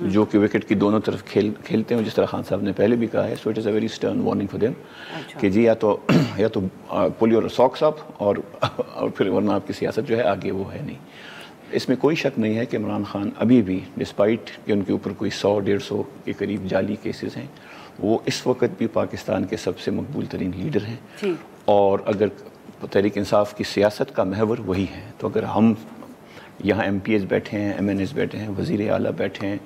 جو کہ وکٹ کی دونوں طرف کھیلتے ہیں, جس طرح خان صاحب نے پہلے بھی کہا ہے. So it is a very stern warning for them کہ جی یا تو پل یور ساکس اپ اور پھر ورنہ آپ کی سیاست جو ہے آگے وہ ہے نہیں. اس میں کوئی شک نہیں ہے کہ عمران خان ابھی بھی ڈسپائٹ کہ ان کے اوپر کوئی 100-150 کے قریب جعلی کیسز ہیں, وہ اس وقت بھی پاکستان کے سب سے مقبول ترین لیڈر ہیں. اور اگر تحریک انصاف کی سیاست کا محور وہی ہے, تو اگر ہم یہاں ایم پی ایز بیٹھے ہیں, ایم این ایز بیٹھے ہیں, وزیر اعلیٰ بیٹھے ہیں,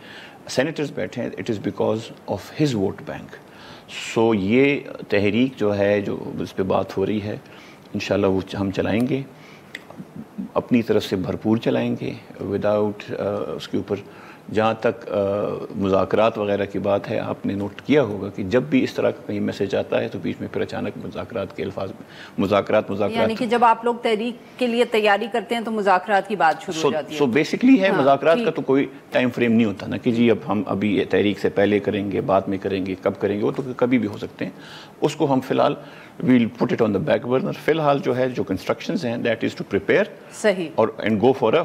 سینیٹرز بیٹھے ہیں, it is because of his vote bank. So یہ تحریک جو ہے, جو اس پہ بات ہو رہی ہے, انشاءاللہ وہ ہم چلائیں گے, اپنی طرف سے بھرپور چلائیں گے وداؤٹ اس کے اوپر. جہاں تک مذاکرات وغیرہ کی بات ہے, آپ نے نوٹ کیا ہوگا کہ جب بھی اس طرح کا کہیں میسج آتا ہے تو بیچ میں پھر اچانک مذاکرات کے الفاظ مذاکرات یعنی کہ جب آپ لوگ تحریک کے لیے تیاری کرتے ہیں تو مذاکرات کی بات شروع ہو جاتی ہے. سو بیسکلی ہے مذاکرات کا تو کوئی ٹائم فریم نہیں ہوتا نا کہ جی اب ہم ابھی تحریک سے پہلے کریں گے, بعد میں کریں گے, کب کریں گے, وہ تو کبھی بھی ہو سکتے ہیں. اس کو ہم فی الحال we'll put it on the back burner. فی الحال جو ہے جو کنسٹرکشنز ہیں that is to prepare صحیح اور and go for a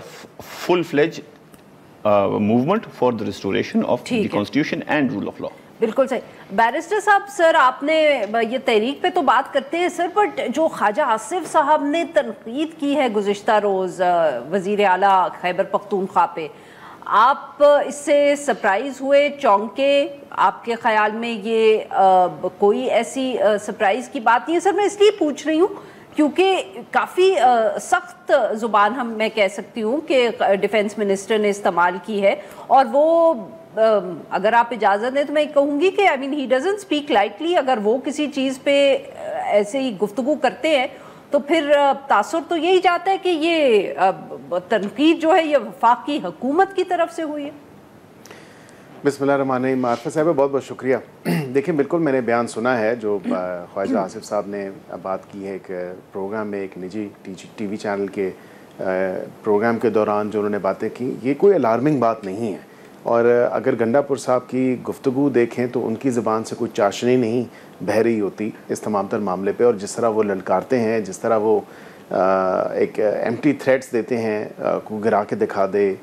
full-fledged movement for the restoration of the constitution and rule of law. بالکل صحیح. بیرسٹر صاحب, سر آپ نے یہ تحریک پہ تو بات کرتے ہیں سر, بٹ جو خواجہ آصف صاحب نے تنقید کی ہے گزشتہ روز وزیر اعلیٰ خیبر پختونخوا پہ, آپ اس سے سرپرائز ہوئے, چونکے؟ آپ کے خیال میں یہ کوئی ایسی سرپرائز کی بات نہیں ہے؟ سر میں اس لیے پوچھ رہی ہوں کیونکہ کافی سخت زبان میں کہہ سکتی ہوں کہ ڈیفنس منسٹر نے استعمال کی ہے, اور وہ اگر آپ اجازت دیں تو میں کہوں گی کہ آئی مین ہی ڈزنٹ اسپیک لائٹلی. اگر وہ کسی چیز پہ ایسے ہی گفتگو کرتے ہیں تو پھر تاثر تو یہی جاتا ہے کہ یہ تنقید جو ہے یہ وفاقی حکومت کی طرف سے ہوئی ہے. بسم اللہ الرحمن الرحیم. عارفہ صاحب بہت بہت شکریہ. دیکھیں بالکل میں نے بیان سنا ہے جو خواجہ آصف صاحب نے بات کی ہے ایک پروگرام میں, ایک نجی ٹی وی چینل کے پروگرام کے دوران جو انہوں نے باتیں کی, یہ کوئی الارمنگ بات نہیں ہے. اور اگر گنڈا پور صاحب کی گفتگو دیکھیں تو ان کی زبان سے کوئی چاشنی نہیں بہہ رہی ہوتی اس تمام تر معاملے پہ, اور جس طرح وہ للکارتے ہیں, جس طرح وہ ایک ایمٹی تھریٹس دیتے ہیں, کو گرا کے دکھا دے,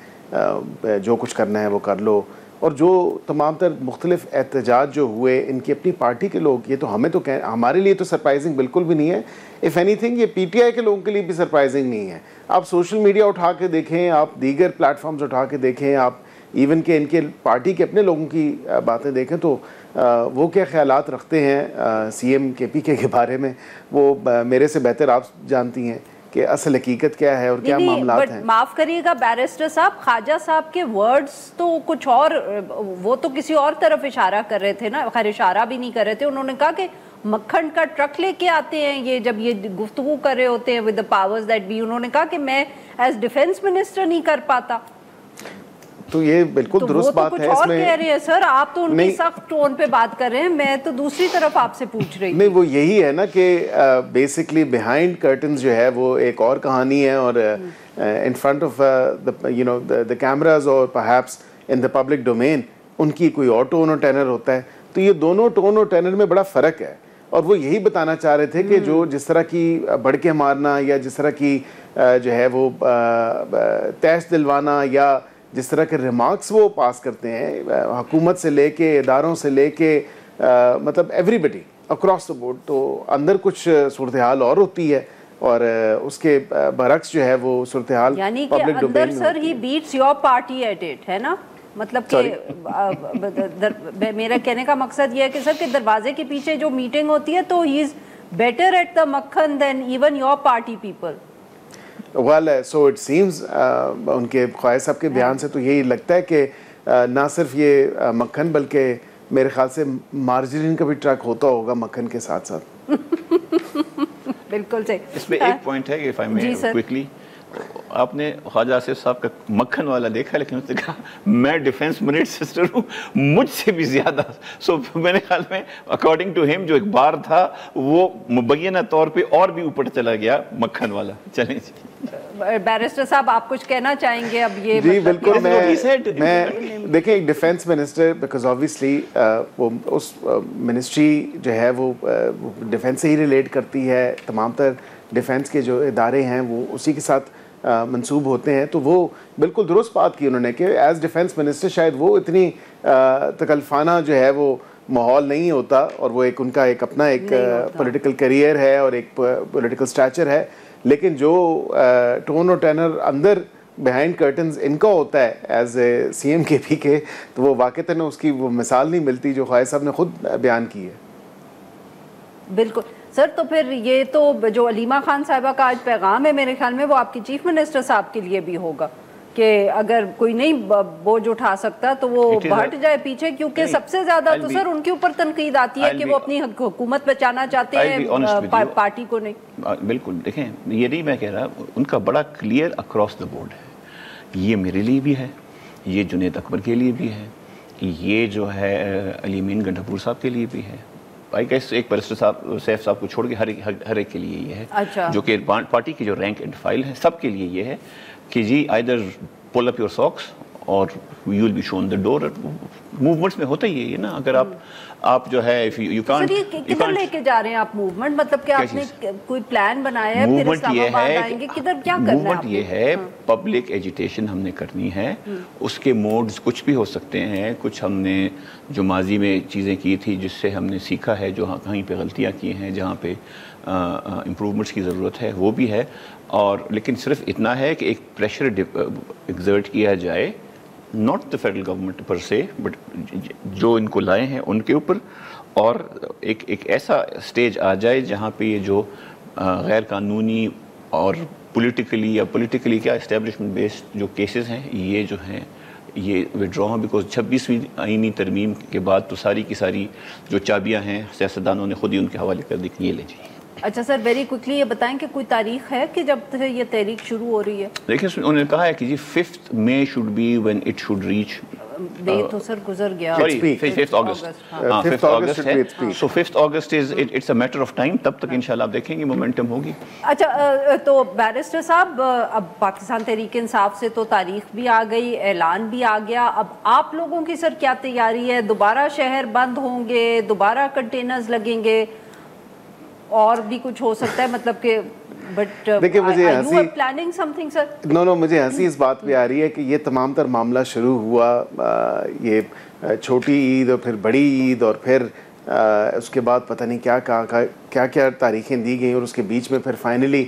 جو کچھ کرنا ہے وہ کر لو, اور جو تمام تر مختلف احتجاج جو ہوئے ان کی اپنی پارٹی کے لوگ, یہ تو ہمیں تو ہمارے لیے تو سرپرائزنگ بالکل بھی نہیں ہے. اف اینی تھنگ یہ پی ٹی آئی کے لوگوں کے لیے بھی سرپرائزنگ نہیں ہے. آپ سوشل میڈیا اٹھا کے دیکھیں, آپ دیگر پلیٹ فارمز اٹھا کے دیکھیں, آپ ایون کہ ان کے پارٹی کے اپنے لوگوں کی باتیں دیکھیں تو وہ کیا خیالات رکھتے ہیں سی ایم کے پی کے بارے میں, وہ میرے سے بہتر آپ جانتی ہیں کہ اصل حقیقت کیا ہے اور کیا معاملات ہیں. معاف کریے گا بیرسٹر صاحب, خواجہ صاحب کے ورڈز تو کچھ اور, وہ تو کسی اور طرف اشارہ کر رہے تھے نا, خیر اشارہ بھی نہیں کر رہے تھے. انہوں نے کہا کہ مکھن کا ٹرک لے کے آتے ہیں یہ جب یہ گفتگو کر رہے ہوتے ہیں with the powers that be. انہوں نے کہا کہ میں ایز ڈیفنس منسٹر نہیں کر پاتا. تو یہ بالکل درست بات ہے. اس میں کہہ رہے ہیں سر, آپ تو ان کی سخت ٹون پہ بات کر رہے ہیں, میں تو دوسری طرف آپ سے پوچھ رہی ہوں. نہیں, وہ یہی ہے نا کہ بیسکلی بیہائنڈ کرٹنز جو ہے وہ ایک اور کہانی ہے, اور in front of the cameras اور perhaps in the public domain ان کی کوئی اور ٹون اور ٹینر ہوتا ہے. تو یہ دونوں ٹون اور ٹینر میں بڑا فرق ہے, اور وہ یہی بتانا چاہ رہے تھے کہ جو جس طرح کی بڑھ کے مارنا یا جس طرح کی جو ہے وہ تیش دلوانا یا جس طرح کے ریمارکس وہ پاس کرتے ہیں حکومت سے لے کے, اداروں سے لے کے, مطلب everybody across the board, تو اندر کچھ صورتحال اور ہوتی ہے, اور اس کے برعکس جو ہے وہ صورتحال یعنی کہ اندر سر ہی beats your party at it, ہے نا؟ مطلب کہ میرا کہنے کا مقصد یہ ہے کہ سر کہ دروازے کے پیچھے جو میٹنگ ہوتی ہے تو ہی is better at the makhan then even your party people. well so it seems ان کے خواجہ صاحب کے بیان سے تو یہی لگتا ہے کہ نہ صرف یہ مکھن بلکہ میرے خیال سے مارجرین کا بھی ٹرک ہوتا ہوگا مکھن کے ساتھ ساتھ. بالکل صحیح. اس میں ایک پوائنٹ ہے کہ if I may quickly, آپ نے خواجہ آصف صاحب کا مکھن والا دیکھا, لیکن اس نے کہا میں ڈیفنس منسٹر ہوں, مجھ سے بھی زیادہ. سو میرے خیال میں اکارڈنگ ٹو ہم جو ایک بار تھا وہ مبینہ طور پہ اور بھی اوپر چلا گیا مکھن والا. چلیں جی بیرسٹر صاحب آپ کچھ کہنا چاہیں گے اب؟ یہ جی بالکل, میں دیکھیں ایک ڈیفنس منسٹر بیکاز آبویسلی وہ اس منسٹری جو ہے وہ ڈیفنس سے ہی ریلیٹ کرتی ہے, تمام تر ڈیفنس کے جو ادارے ہیں وہ اسی کے ساتھ منسوب ہوتے ہیں. تو وہ بالکل درست بات کی انہوں نے کہ ایز ڈیفینس منسٹر شاید وہ اتنی تکلفانہ جو ہے وہ ماحول نہیں ہوتا, اور وہ ایک ان کا ایک اپنا ایک پولیٹیکل کیریئر ہے اور ایک پولیٹیکل سٹیچر ہے, لیکن جو ٹون اور ٹینر اندر بیہائنڈ کرٹنز ان کا ہوتا ہے ایز اے سی ایم کے پی کے, تو وہ واقعتاً اس کی وہ مثال نہیں ملتی جو خواجہ صاحب نے خود بیان کی ہے. بالکل سر, تو پھر یہ تو جو علیمہ خان صاحبہ کا آج پیغام ہے میرے خیال میں وہ آپ کی چیف منسٹر صاحب کے لیے بھی ہوگا کہ اگر کوئی نہیں بوجھ اٹھا سکتا تو وہ ہٹ جائے پیچھے, کیونکہ سب سے زیادہ تو سر ان کے اوپر تنقید آتی ہے کہ وہ اپنی حکومت بچانا چاہتے ہیں, پارٹی کو نہیں. بالکل دیکھیں, یہ نہیں میں کہہ رہا, ان کا بڑا کلیئر اکراس دا بورڈ ہے. یہ میرے لیے بھی ہے, یہ جنید اکبر کے لیے بھی ہے, یہ جو ہے علی امین گنڈھپور صاحب کے لیے بھی ہے. آئی گیس ایک بیرسٹر صاحب سیف صاحب کو چھوڑ کے ہر ایک کے لیے یہ ہے, جو کہ پارٹی کی جو رینک اینڈ فائل ہے سب کے لیے یہ ہے کہ جی either pull up your socks اور you will be shown the door. Movements میں ہوتا ہی ہے نا, اگر آپ جو ہے کدھر لے کے جا رہے ہیں آپ موومنٹ, مطلب کہ آپ نے کوئی پلان بنایا ہے پھر اسلام آباد آئیں گے, کدھر کیا کرنا ہے؟ موومنٹ یہ ہے پبلک ایجیٹیشن ہم نے کرنی ہے, اس کے موڈز کچھ بھی ہو سکتے ہیں. کچھ ہم نے جو ماضی میں چیزیں کی تھی جس سے ہم نے سیکھا ہے, جو کہیں پہ غلطیاں کی ہیں, جہاں پہ امپروومنٹس کی ضرورت ہے وہ بھی ہے, اور لیکن صرف اتنا ہے کہ ایک پریشر ایگزرٹ کیا جائے, ناٹ دا فیڈرل گورنمنٹ پر سے, بٹ جو ان کو لائے ہیں ان کے اوپر, اور ایک ایسا سٹیج آ جائے جہاں پہ یہ جو غیر قانونی اور پولیٹیکلی کیا اسٹیبلشمنٹ بیسڈ جو کیسز ہیں یہ جو ہیں یہ وڈرا ہوں, بیکاز 26ویں آئینی ترمیم کے بعد تو ساری کی ساری جو چابیاں ہیں سیاستدانوں نے خود ہی ان کے حوالے کر دی کہ یہ لے جائیں. اچھا سر, ویری کوئکلی یہ بتائیں کہ کوئی تاریخ ہے کہ جب سے یہ تحریک شروع ہو رہی ہے؟ دیکھیں انہوں نے کہا ہے کہ جی 5th May should be when it should reach. May تو سر گزر گیا. Sorry, 5th August. 5th August ہے. So 5th August it's a matter of time. تب تک انشاءاللہ آپ دیکھیں گے مومنٹم ہوگی. اچھا, تو بیرسٹر صاحب اب پاکستان تحریک انصاف سے تو تاریخ بھی آ گئی, اعلان بھی آ گیا, اب آپ لوگوں کی سر کیا تیاری ہے؟ دوبارہ شہر بند ہوں گے, دوبارہ کنٹینرز لگیں گے, اور بھی کچھ ہو سکتا ہے, مطلب کہ بٹ دیکھیں مجھے ہنسی پلاننگ سم تھنگ سر. نو مجھے ہنسی اس بات پہ آ رہی ہے کہ یہ تمام تر معاملہ شروع ہوا, یہ چھوٹی عید اور پھر بڑی عید, اور پھر اس کے بعد پتہ نہیں کیا کیا تاریخیں دی گئیں, اور اس کے بیچ میں پھر فائنلی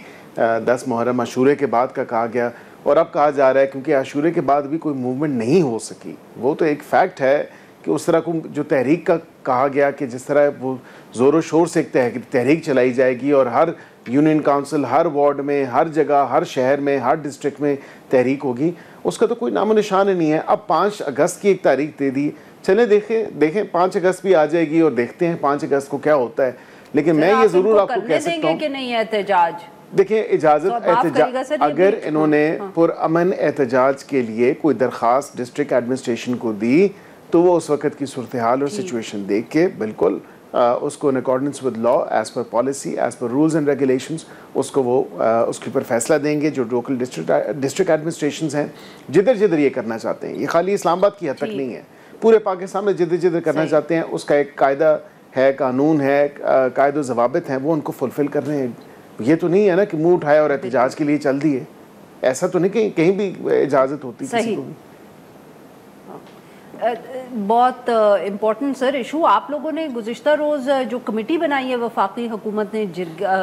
10 محرم عاشورے کے بعد کا کہا گیا, اور اب کہا جا رہا ہے کیونکہ عاشورے کے بعد بھی کوئی موومنٹ نہیں ہو سکی. وہ تو ایک فیکٹ ہے کہ اس طرح کو جو تحریک کا کہا گیا کہ جس طرح وہ زور و شور سے ایک تحریک چلائی جائے گی, اور ہر یونین کاؤنسل, ہر وارڈ میں, ہر جگہ, ہر شہر میں, ہر ڈسٹرکٹ میں تحریک ہوگی, اس کا تو کوئی نام و نشان نہیں ہے. اب 5 اگست کی ایک تاریخ دے دی, چلیں دیکھیں 5 اگست بھی آ جائے گی اور دیکھتے ہیں 5 اگست کو کیا ہوتا ہے. لیکن میں یہ ضرور آپ کو کہہ سکتا ہوں کہ نہیں احتجاج, دیکھیں اجازت اگر انہوں نے پرامن احتجاج کے لیے کوئی درخواست ڈسٹرکٹ ایڈمنسٹریشن کو دی تو وہ اس وقت کی صورتحال اور سچویشن دیکھ کے بالکل اس کو in accordance with law, as per policy, as per rules and regulations, اس کو وہ اس کے اوپر فیصلہ دیں گے. جو لوکل ڈسٹرکٹ ایڈمنسٹریشنز ہیں جدھر یہ کرنا چاہتے ہیں, یہ خالی اسلام آباد کی حد تک نہیں ہے, پورے پاکستان میں جدھر کرنا چاہتے ہیں, اس کا ایک قاعدہ ہے, قانون ہے, قاعد و ضوابط ہیں, وہ ان کو فلفل کر رہے ہیں. یہ تو نہیں ہے نا کہ منہ اٹھائے اور احتجاج کے لیے چل دیے, ایسا تو نہیں کہ کہیں بھی اجازت ہوتی کسی کو بھی. بہت امپورٹنٹ سر ایشو آپ لوگوں نے گزشتہ روز جو کمیٹی بنائی ہے وفاقی حکومت نے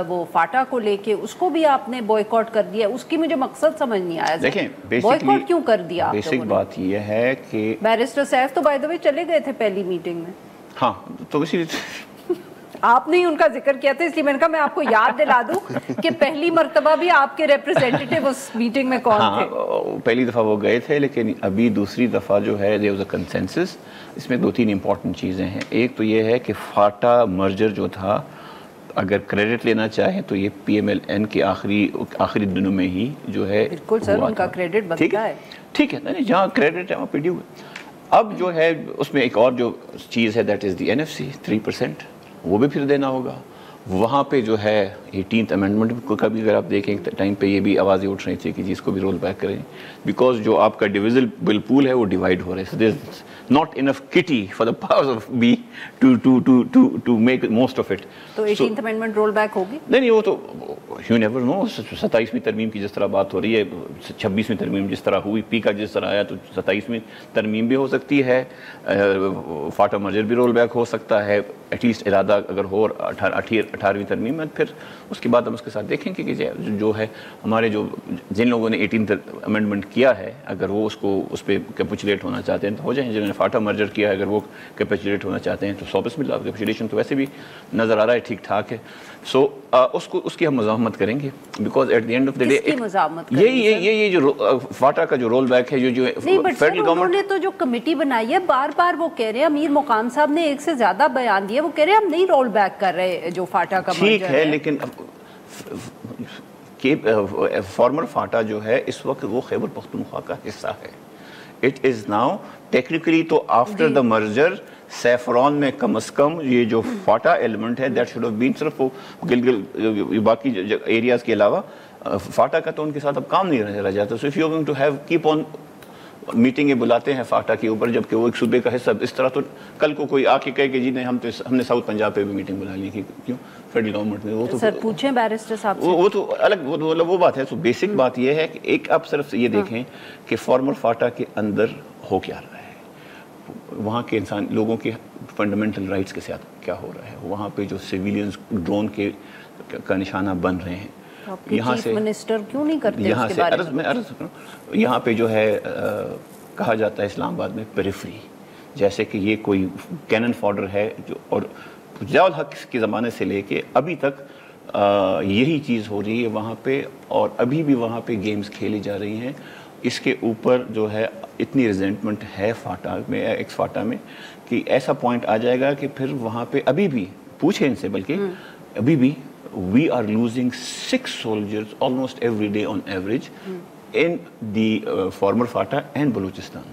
وہ فاٹا کو لے کے, اس کو بھی آپ نے بوائیکاٹ کر دیا. اس کی مجھے مقصد سمجھ نہیں آیا. دیکھیں بوائیکاٹ کیوں کر دیا؟ بیسک بات یہ ہے کہ بیرسٹر سیف تو بائی دا وے چلے گئے تھے پہلی میٹنگ میں. ہاں, تو اسی آپ نے ہی ان کا ذکر کیا تھا, اس لیے میں نے کہا میں آپ کو یاد دلا دوں کہ پہلی مرتبہ بھی آپ کے ریپرزینٹیٹیو اس میٹنگ میں کون تھے. پہلی دفعہ وہ گئے تھے, لیکن ابھی دوسری دفعہ جو ہے there was a consensus. اس میں 2-3 امپورٹنٹ چیزیں ہیں. ایک تو یہ ہے کہ فاٹا مرجر جو تھا, اگر کریڈٹ لینا چاہیں تو یہ پی ایم ایل این کے آخری دنوں میں ہی جو ہے بالکل سر ان کا کریڈٹ بنتا ہے. ٹھیک ہے, نہیں جہاں کریڈٹ ہے وہاں پہ ڈیو ہے. اب جو ہے اس میں ایک اور جو چیز ہے دیٹ از دی NFC 3%, وہ بھی پھر دینا ہوگا. وہاں پہ جو ہے 18th امینڈمنٹ کو کبھی اگر آپ دیکھیں ٹائم پہ یہ بھی آوازیں اٹھ رہی تھی کہ جی اس کو بھی رول بیک کریں, بیکاز جو آپ کا ڈویزل پول ہے وہ ڈیوائڈ ہو رہا ہے. So there's not enough kitty for the powers of B to make most of it. تو 18th امینڈمنٹ رول بیک ہوگی؟ نہیں, وہ تو یو نیور نو. 27ویں ترمیم کی جس طرح بات ہو رہی ہے, 26ویں ترمیم جس طرح ہوئی, پی کا جس طرح آیا, تو 27ویں ترمیم بھی ہو سکتی ہے, فاٹا مرجر بھی رول بیک ہو سکتا ہے, ایٹ لیسٹ ارادہ اگر ہو 18ویں ترمیم میں, پھر اس کے بعد ہم اس کے ساتھ دیکھیں کہ جو ہے ہمارے جن لوگوں نے 18th امینڈمنٹ کیا ہے, اگر وہ اس پہ کیپچولیٹ ہونا چاہتے ہیں تو ہو جائیں. جنہوں نے فاٹا مرجر کیا ہے اگر وہ کیپچولیٹ ہونا چاہتے ہیں تو 100% کیپچولیشن تو ویسے بھی نظر آ رہا ہے ٹھیک ٹھاک ہے. سو اس کی ہم مزاحمت کریں گے, because at the end of the day یہ جو فاٹا کا جو رول بیک ہے, جو فیڈرل گورنمنٹ نے تو جو کمیٹی بنائی ہے, بار بار وہ کہہ رہے ہیں, امیر مقام صاحب نے ایک سے زیادہ بیان دیا, وہ کہہ رہے ہیں ہم نہیں رول بیک کر رہے جو فاٹا کا ٹھیک ہے, لیکن فارمر فاٹا جو ہے اس وقت وہ خیبر پختونخوا کا حصہ ہے. اٹ از ناؤ ٹیکنیکلی تو آفٹر دا مرجر سیفران میں کم از کم یہ جو فاٹا ایلیمنٹ ہے دیٹ شوڈ ہیو بین, صرف وہ گلگل باقی ایریاز کے علاوہ فاٹا کا تو ان کے ساتھ اب کام نہیں رہ جاتا. So if you are going to have keep on میٹنگیں بلاتے ہیں فاٹا کے اوپر, جبکہ وہ ایک صوبے کا حصہ, اس طرح تو کل کو کوئی آ کے کہے کہ جی نہیں ہم نے ساؤتھ پنجاب پہ بھی میٹنگ بنا لی, کیوں فیڈرل گورنمنٹ نے, وہ تو سر پوچھیں بیرسٹر صاحب سے, وہ تو الگ وہ بات ہے. سو بیسک بات یہ ہے کہ ایک آپ صرف یہ دیکھیں کہ فارمر فاٹا کے اندر ہو کیا رہا ہے, وہاں کے انسان لوگوں کے فنڈامنٹل رائٹس کے ساتھ کیا ہو رہا ہے, وہاں پہ جو سویلینز ڈرون کا نشانہ بن رہے ہیں, یہاں سے منسٹر کیوں نہیں کرتے یہاں سے یہاں پہ جو ہے کہا جاتا ہے اسلام آباد میں پیریفری, جیسے کہ یہ کوئی کینن فاڈر ہے جو, اور ضیاء الحق کے زمانے سے لے کے ابھی تک یہی چیز ہو رہی ہے وہاں پہ, اور ابھی بھی وہاں پہ گیمز کھیلی جا رہی ہیں. اس کے اوپر جو ہے اتنی ریزنٹمنٹ ہے فاٹا میں, ایکس فاٹا میں, کہ ایسا پوائنٹ آ جائے گا کہ پھر وہاں پہ ابھی بھی پوچھیں ان سے, بلکہ ابھی بھی we are losing 6 soldiers almost every day on average in the former FATA and Balochistan.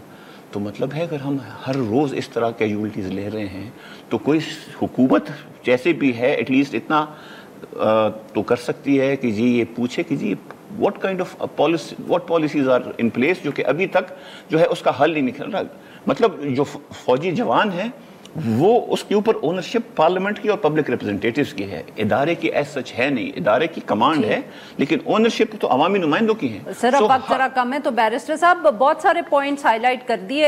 تو مطلب ہے اگر ہم ہر روز اس طرح کیجولٹیز لے رہے ہیں تو کوئی حکومت جیسے بھی ہے ایٹ لیسٹ اتنا تو کر سکتی ہے کہ جی یہ پوچھے کہ جی what kind of what policies are in place, جو کہ ابھی تک جو ہے اس کا حل نہیں نکل رہا. مطلب جو فوجی جوان ہیں وہ اس کے اوپر اونرشپ پارلیمنٹ کی اور پبلک ریپرزنٹیٹیوز کی ہے, ادارے کی ایز سچ ہے نہیں, ادارے کی کمانڈ ہے لیکن اونرشپ تو عوامی نمائندوں کی ہے. سر اب وقت ذرا کم ہے, تو بیرسٹر صاحب بہت سارے پوائنٹس ہائی لائٹ کر دیے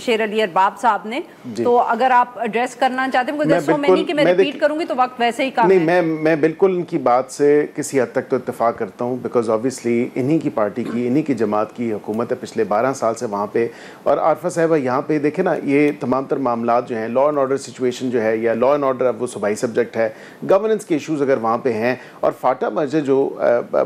شیر علی ارباب صاحب نے, تو اگر آپ ایڈریس کرنا چاہتے ہیں, مجھے میں نہیں کہ میں ریپیٹ کروں گی تو وقت ویسے ہی کام ہے. نہیں, میں بالکل ان کی بات سے کسی حد تک تو اتفاق کرتا ہوں, بیکاز آبویسلی انہی کی پارٹی کی, انہی کی جماعت کی حکومت ہے پچھلے 12 سال سے وہاں پہ. اور عارفہ صاحبہ یہاں پہ دیکھیں نا, یہ تمام تر معاملات جو ہیں, لا اینڈ آرڈر سچویشن جو ہے, یا لا اینڈ آرڈر اب وہ صوبائی سبجیکٹ ہے, گورننس کے ایشوز اگر وہاں پہ ہیں, اور فاٹا مرجر جو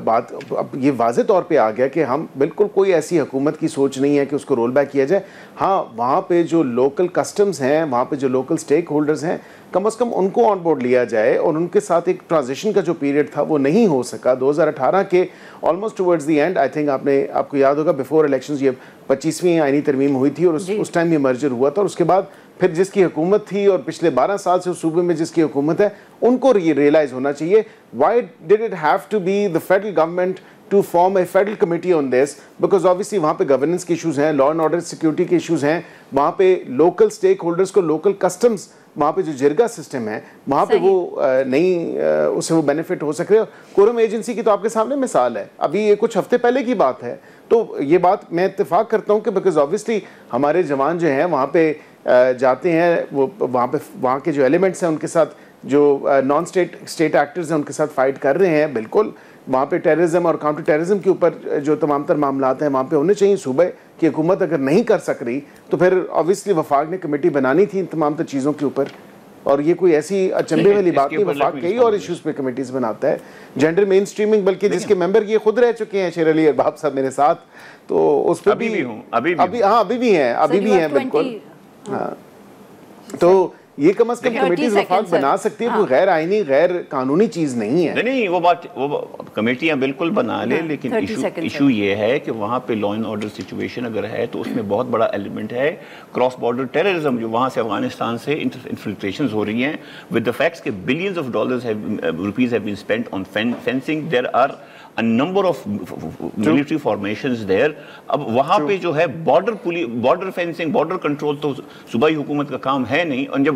بات اب یہ واضح طور پہ آ گیا کہ ہم بالکل کوئی ایسی حکومت کی سوچ نہیں ہے کہ اس کو رول بیک کیا جائے. ہاں وہاں پہ جو لوکل کسٹمز ہیں, وہاں پہ جو لوکل سٹیک ہولڈرز ہیں, کم از کم ان کو آن بورڈ لیا جائے, اور ان کے ساتھ ایک ٹرانزیشن کا جو پیریڈ تھا وہ نہیں ہو سکا. 2018 کے almost towards the end, I think آپ کو یاد ہوگا بفور الیکشنز یہ 25ویں آئینی ترمیم ہوئی تھی, اور اس ٹائم یہ مرجر ہوا تھا, اور اس کے بعد پھر جس کی حکومت تھی اور پچھلے 12 سال سے اس صوبے میں جس کی حکومت ہے, ان کو یہ ریئلائز ہونا چاہیے why did it have to be the federal government to form a federal committee on this, because obviously وہاں پہ گورننس کے ایشوز ہیں, لا اینڈ آرڈر سیکورٹی کے ایشوز ہیں, وہاں پہ لوکل سٹیک ہولڈرز کو لوکل کسٹمز, وہاں پہ جو جرگا سسٹم ہے وہاں پہ وہ نہیں اسے وہ بینیفٹ ہو سکے. کورم ایجنسی کی تو آپ کے سامنے مثال ہے, ابھی یہ کچھ ہفتے پہلے کی بات ہے. تو یہ بات میں اتفاق کرتا ہوں کہ بیکاز آبویسلی ہمارے جوان جو ہیں وہاں پہ جاتے ہیں, وہ وہاں کے جو ایلیمنٹس ہیں ان کے ساتھ, جو نان اسٹیٹ ایکٹرز ہیں ان کے ساتھ فائٹ کر رہے ہیں. بالکل وہاں پہ ٹیررزم اور کاؤنٹر ٹیررزم کے اوپر جو تمام تر معاملات ہیں وہاں پہ ہونے چاہیے. صوبے کی حکومت اگر نہیں کر سک رہی تو پھر آبویسلی وفاق نے کمیٹی بنانی تھی ان تمام تر چیزوں کے اوپر, اور یہ کوئی ایسی اچنبے والی بات نہیں. وفاق کئی اور ایشوز پہ کمیٹیز بناتا ہے, جینڈر مین اسٹریمنگ, بلکہ جس کے ممبر یہ خود رہ چکے ہیں شیر علی ارباب صاحب میرے ساتھ, تو اس پہ بھی ابھی بھی ہیں بالکل. ہاں تو یہ کم از کم کمیٹیز وفاق بنا سکتی ہے, کوئی غیر آئینی غیر قانونی چیز نہیں ہے. نہیں وہ کمیٹیاں بالکل بنا لے, لیکن ایشو یہ ہے کہ وہاں پہ لا اینڈ آرڈر سچویشن اگر ہے تو اس میں بہت بڑا ایلیمنٹ ہے کراس بارڈر ٹیررزم, جو وہاں سے افغانستان سے انفلٹریشنز ہو رہی ہیں ود دا فیکٹس کہ billions of dollars rupees have been spent on fencing. There are a number of military formations there. اب وہاں پہ جو ہے بارڈر فینسنگ, بارڈر کنٹرول تو صوبائی حکومت کا کام ہے نہیں, اور جب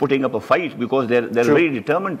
putting up a fight because they're very determined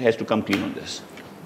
has to come clean on this।